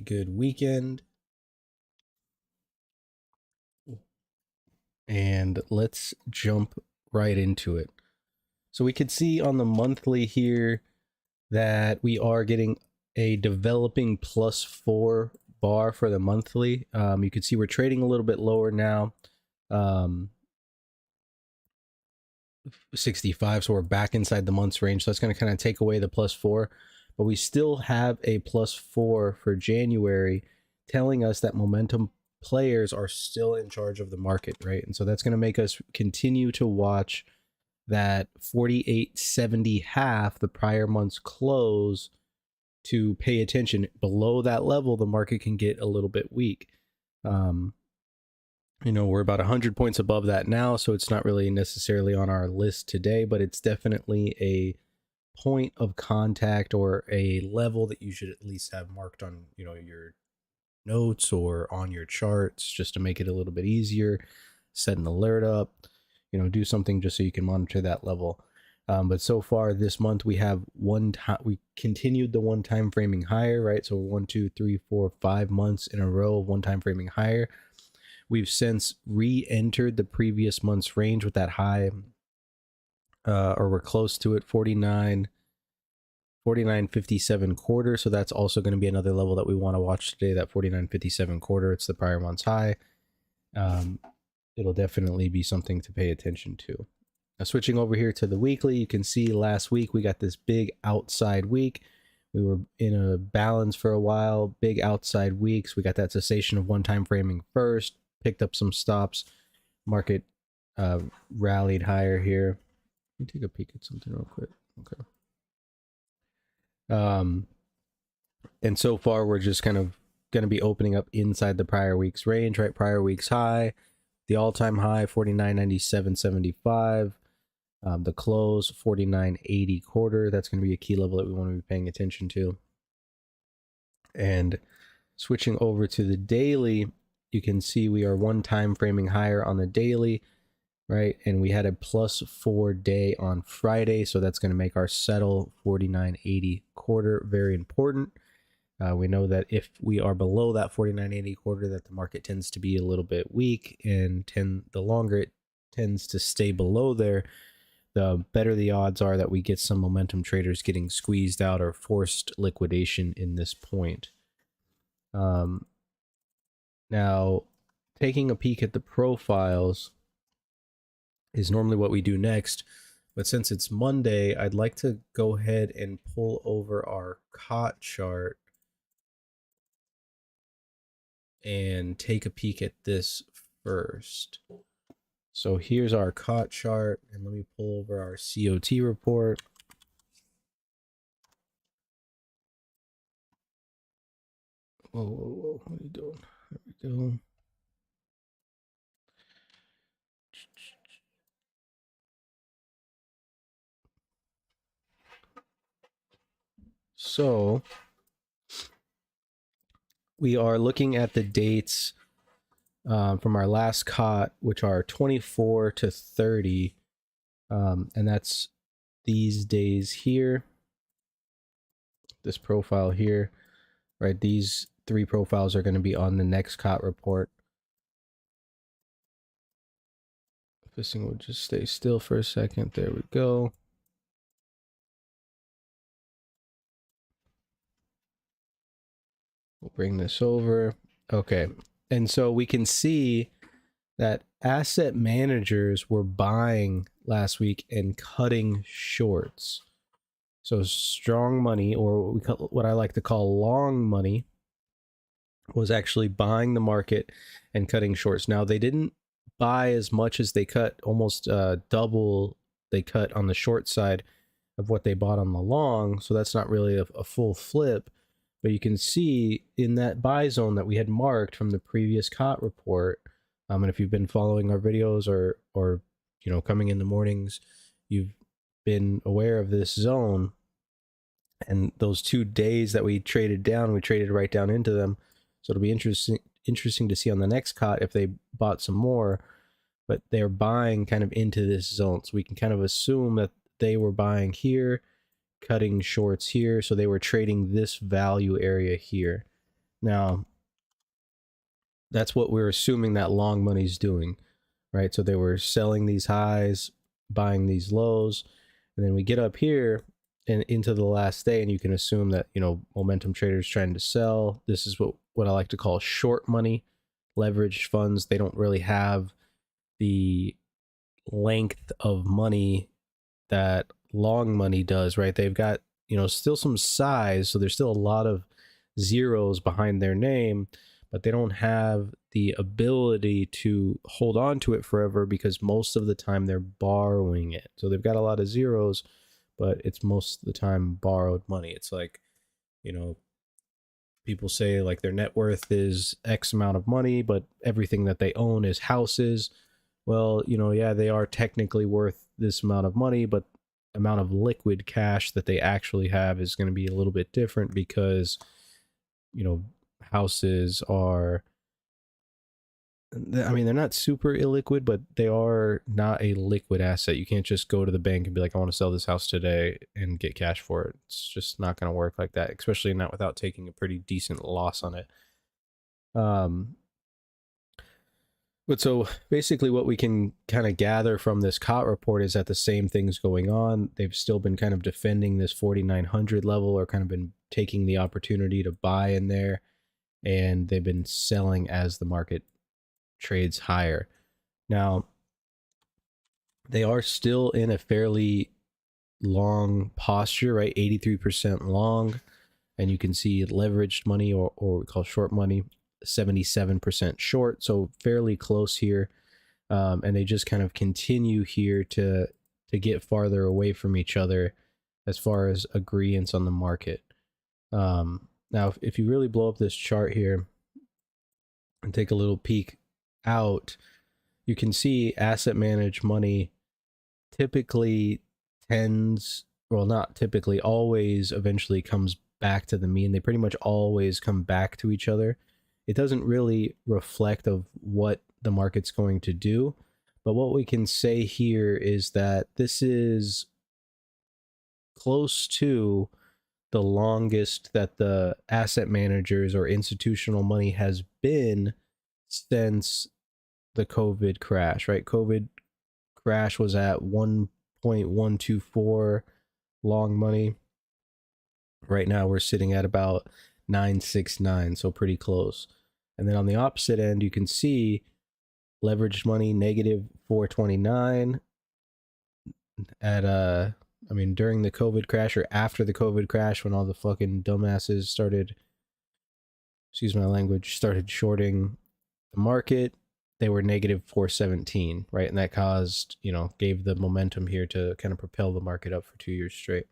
good weekend. And let's jump right into it. So we could see on the monthly here that we are getting a developing +4 bar for the monthly. You can see we're trading a little bit lower now. 65, so we're back inside the month's range. So that's going to kind of take away the +4, but we still have a +4 for January, telling us that momentum players are still in charge of the market, right? And so that's going to make us continue to watch that 48.70 half, the prior month's close, to pay attention. Below that level, the market can get a little bit weak. We're about 100 points above that now, so it's not really necessarily on our list today, but it's definitely a point of contact or a level that you should at least have marked on, your notes or on your charts, just to make it a little bit easier. Set an alert up, do something just so you can monitor that level. But so far this month, we have we continued the one time framing higher, right? So 1, 2, 3, 4, 5 months in a row of one time framing higher. We've since re-entered the previous month's range with that high, or we're close to it, 49.57 quarter. So that's also going to be another level that we want to watch today, that 49.57 quarter. It's the prior month's high. It'll definitely be something to pay attention to. Now, switching over here to the weekly, you can see last week we got this big outside week. We were in a balance for a while, big outside weeks. We got that cessation of one-time framing first, picked up some stops. Market rallied higher here. Let me take a peek at something real quick. Okay. And so far, we're just kind of going to be opening up inside the prior week's range, right? Prior week's high, the all-time high, 49.9775. The close, 49.80 quarter. That's going to be a key level that we want to be paying attention to. And switching over to the daily, you can see we are one time framing higher on the daily, right? And we had a +4 day on Friday, so that's going to make our settle 49.80 quarter very important. We know that if we are below that 49.80 quarter, that the market tends to be a little bit weak, and the longer it tends to stay below there, the better the odds are that we get some momentum traders getting squeezed out or forced liquidation in this point. Now, taking a peek at the profiles is normally what we do next, but since it's Monday, I'd like to go ahead and pull over our COT chart and take a peek at this first. So here's our COT chart, and let me pull over our COT report. Whoa, what are you doing? There we go. So we are looking at the dates from our last COT, which are 24 to 30, and that's these days here, this profile here, right? These 3 profiles are going to be on the next COT report. If this thing would just stay still for a second, there we go. We'll bring this over. Okay, and so we can see that asset managers were buying last week and cutting shorts. So strong money, or what I like to call long money, was actually buying the market and cutting shorts. Now, they didn't buy as much as they cut, almost double they cut on the short side of what they bought on the long. So that's not really a full flip. But you can see in that buy zone that we had marked from the previous COT report, and if you've been following our videos or coming in the mornings, you've been aware of this zone. And those 2 days that we traded down, we traded right down into them. So it'll be interesting to see on the next COT if they bought some more, but they're buying kind of into this zone. So we can kind of assume that they were buying here, cutting shorts here. So they were trading this value area here. Now, that's what we're assuming that long money's doing, right? So they were selling these highs, buying these lows, and then we get up here and into the last day, and you can assume that, you know, momentum traders trying to sell. This is what I like to call short money, leveraged funds. They don't really have the length of money that long money does, right? They've got, you know, still some size, so there's still a lot of zeros behind their name, but they don't have the ability to hold on to it forever because most of the time they're borrowing it. So they've got a lot of zeros, but it's most of the time borrowed money. It's like, you know, people say like their net worth is X amount of money, but everything that they own is houses. Well, you know, yeah, they are technically worth this amount of money, but amount of liquid cash that they actually have is going to be a little bit different because, you know, houses are, I mean, they're not super illiquid, but they are not a liquid asset. You can't just go to the bank and be like, I want to sell this house today and get cash for it. It's just not going to work like that, especially not without taking a pretty decent loss on it. But so basically, what we can kind of gather from this COT report is that the same thing's going on. They've still been kind of defending this 4,900 level, or kind of been taking the opportunity to buy in there, and they've been selling as the market trades higher. Now, they are still in a fairly long posture, right? 83% long, and you can see leveraged money, or what we call short money, 77% short, so fairly close here. And they just kind of continue here to get farther away from each other as far as agreements on the market. Now, if you really blow up this chart here and take a little peek out, you can see asset managed money typically tends, well, not typically, always eventually comes back to the mean. They pretty much always come back to each other. It doesn't really reflect of what the market's going to do, but what we can say here is that this is close to the longest that the asset managers or institutional money has been since the COVID crash, right? COVID crash was at 1.124 long money. Right now we're sitting at about 969, so pretty close. And then on the opposite end, you can see leveraged money negative 429 at I mean, during the COVID crash or after the COVID crash, when all the fucking dumbasses started, excuse my language, started shorting the market, they were negative 417, right? And that caused, you know, gave the momentum here to kind of propel the market up for 2 years straight.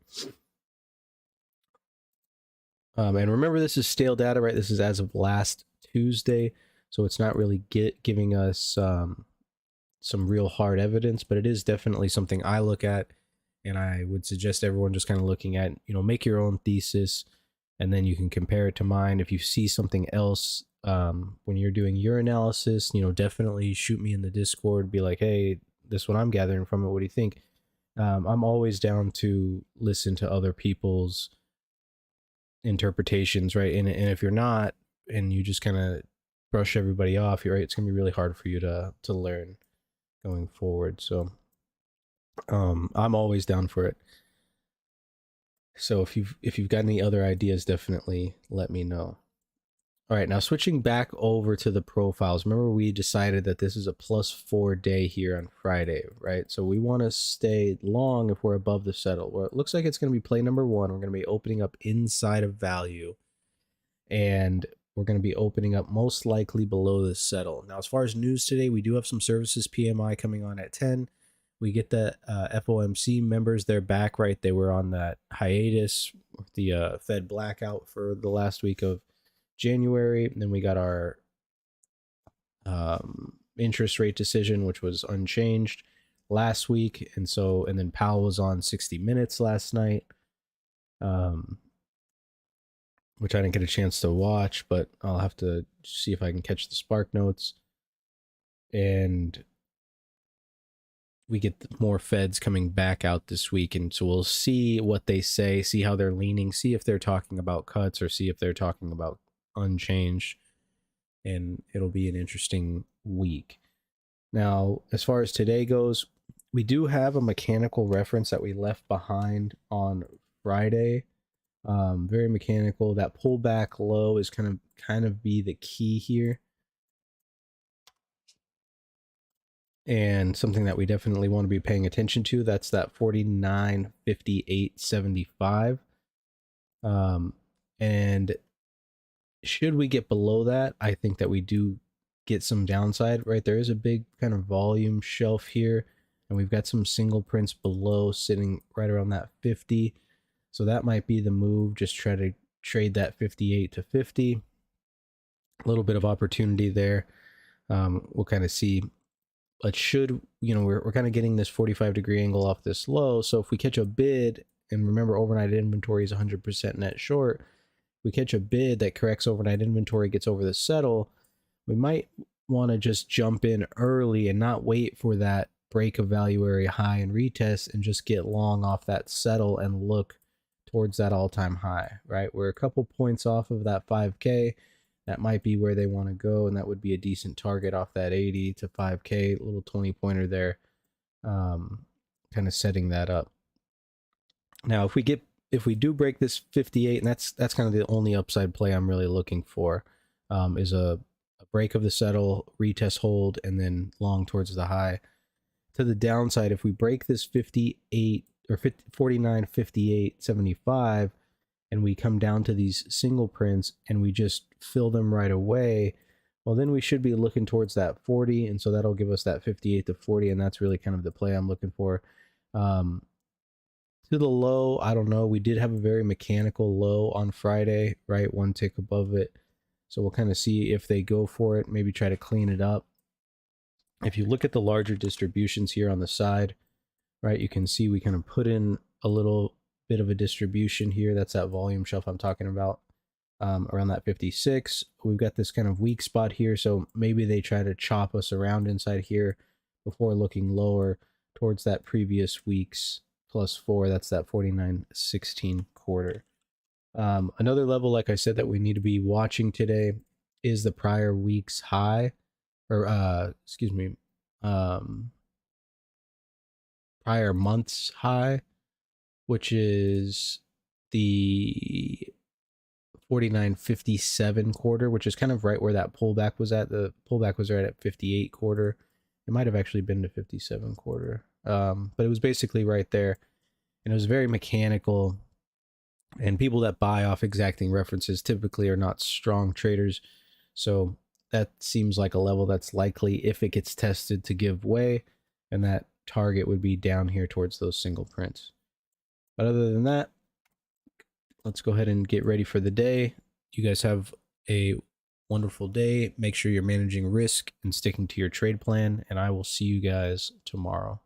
And remember, this is stale data, right? This is as of last Tuesday, so it's not really giving us some real hard evidence, but it is definitely something I look at, and I would suggest everyone just kind of looking at, you know, make your own thesis, and then you can compare it to mine. If you see something else when you're doing your analysis, you know, definitely shoot me in the Discord, be like, hey, this is what I'm gathering from it. What do you think? I'm always down to listen to other people's interpretations, right? And if you're not, and you just kind of brush everybody off, you're right, it's gonna be really hard for you to learn going forward. So I'm always down for it. So if you've got any other ideas, definitely let me know. All right, now switching back over to the profiles. Remember, we decided that this is a +4 day here on Friday, right? So we want to stay long if we're above the settle. Well, it looks like it's going to be play number one. We're going to be opening up inside of value, and we're going to be opening up most likely below the settle. Now, as far as news today, we do have some services PMI coming on at 10. We get the FOMC members. They're back, right? They were on that hiatus, the Fed blackout for the last week of January. And then we got our interest rate decision, which was unchanged last week. And then Powell was on 60 Minutes last night, which I didn't get a chance to watch, but I'll have to see if I can catch the Spark Notes. And we get more Feds coming back out this week, and so we'll see what they say, see how they're leaning, see if they're talking about cuts, or see if they're talking about unchanged, and it'll be an interesting week. Now, as far as today goes, we do have a mechanical reference that we left behind on Friday. Very mechanical. That pullback low is kind of be the key here, and something that we definitely want to be paying attention to. That's that 49.5875. And should we get below that, I think that we do get some downside, right? There is a big kind of volume shelf here, and we've got some single prints below sitting right around that 50. So that might be the move. Just try to trade that 58 to 50. A little bit of opportunity there. We'll kind of see. But should, we're kind of getting this 45-degree angle off this low. So if we catch a bid, and remember overnight inventory is 100% net short, we catch a bid that corrects overnight inventory, gets over the settle, we might want to just jump in early and not wait for that break of value area high and retest, and just get long off that settle and look towards that all-time high, right? We're a couple points off of that 5K. That might be where they want to go, and that would be a decent target off that 80 to 5K, little 20-pointer there, kind of setting that up. Now, if we do break this 58, and that's kind of the only upside play I'm really looking for, is a break of the settle, retest hold, and then long towards the high. To the downside, if we break this 58 or 49.5875, and we come down to these single prints and we just fill them right away, well, then we should be looking towards that 40, and so that'll give us that 58 to 40, and that's really kind of the play I'm looking for. To the low, I don't know. We did have a very mechanical low on Friday, right? One tick above it. So we'll kind of see if they go for it, maybe try to clean it up. If you look at the larger distributions here on the side, right, you can see we kind of put in a little bit of a distribution here. That's that volume shelf I'm talking about, around that 56. We've got this kind of weak spot here, so maybe they try to chop us around inside here before looking lower towards that previous week's +4. That's that 49.16 quarter. Another level, like I said, that we need to be watching today is the prior week's high, or prior month's high, which is the 49.57 quarter, which is kind of right where that pullback was at. The pullback was right at 58 quarter. It might have actually been to 57 quarter, but it was basically right there, and it was very mechanical. And people that buy off exacting references typically are not strong traders, so that seems like a level that's likely, if it gets tested, to give way, and that target would be down here towards those single prints. But other than that, let's go ahead and get ready for the day. You guys have a wonderful day. Make sure you're managing risk and sticking to your trade plan, and I will see you guys tomorrow.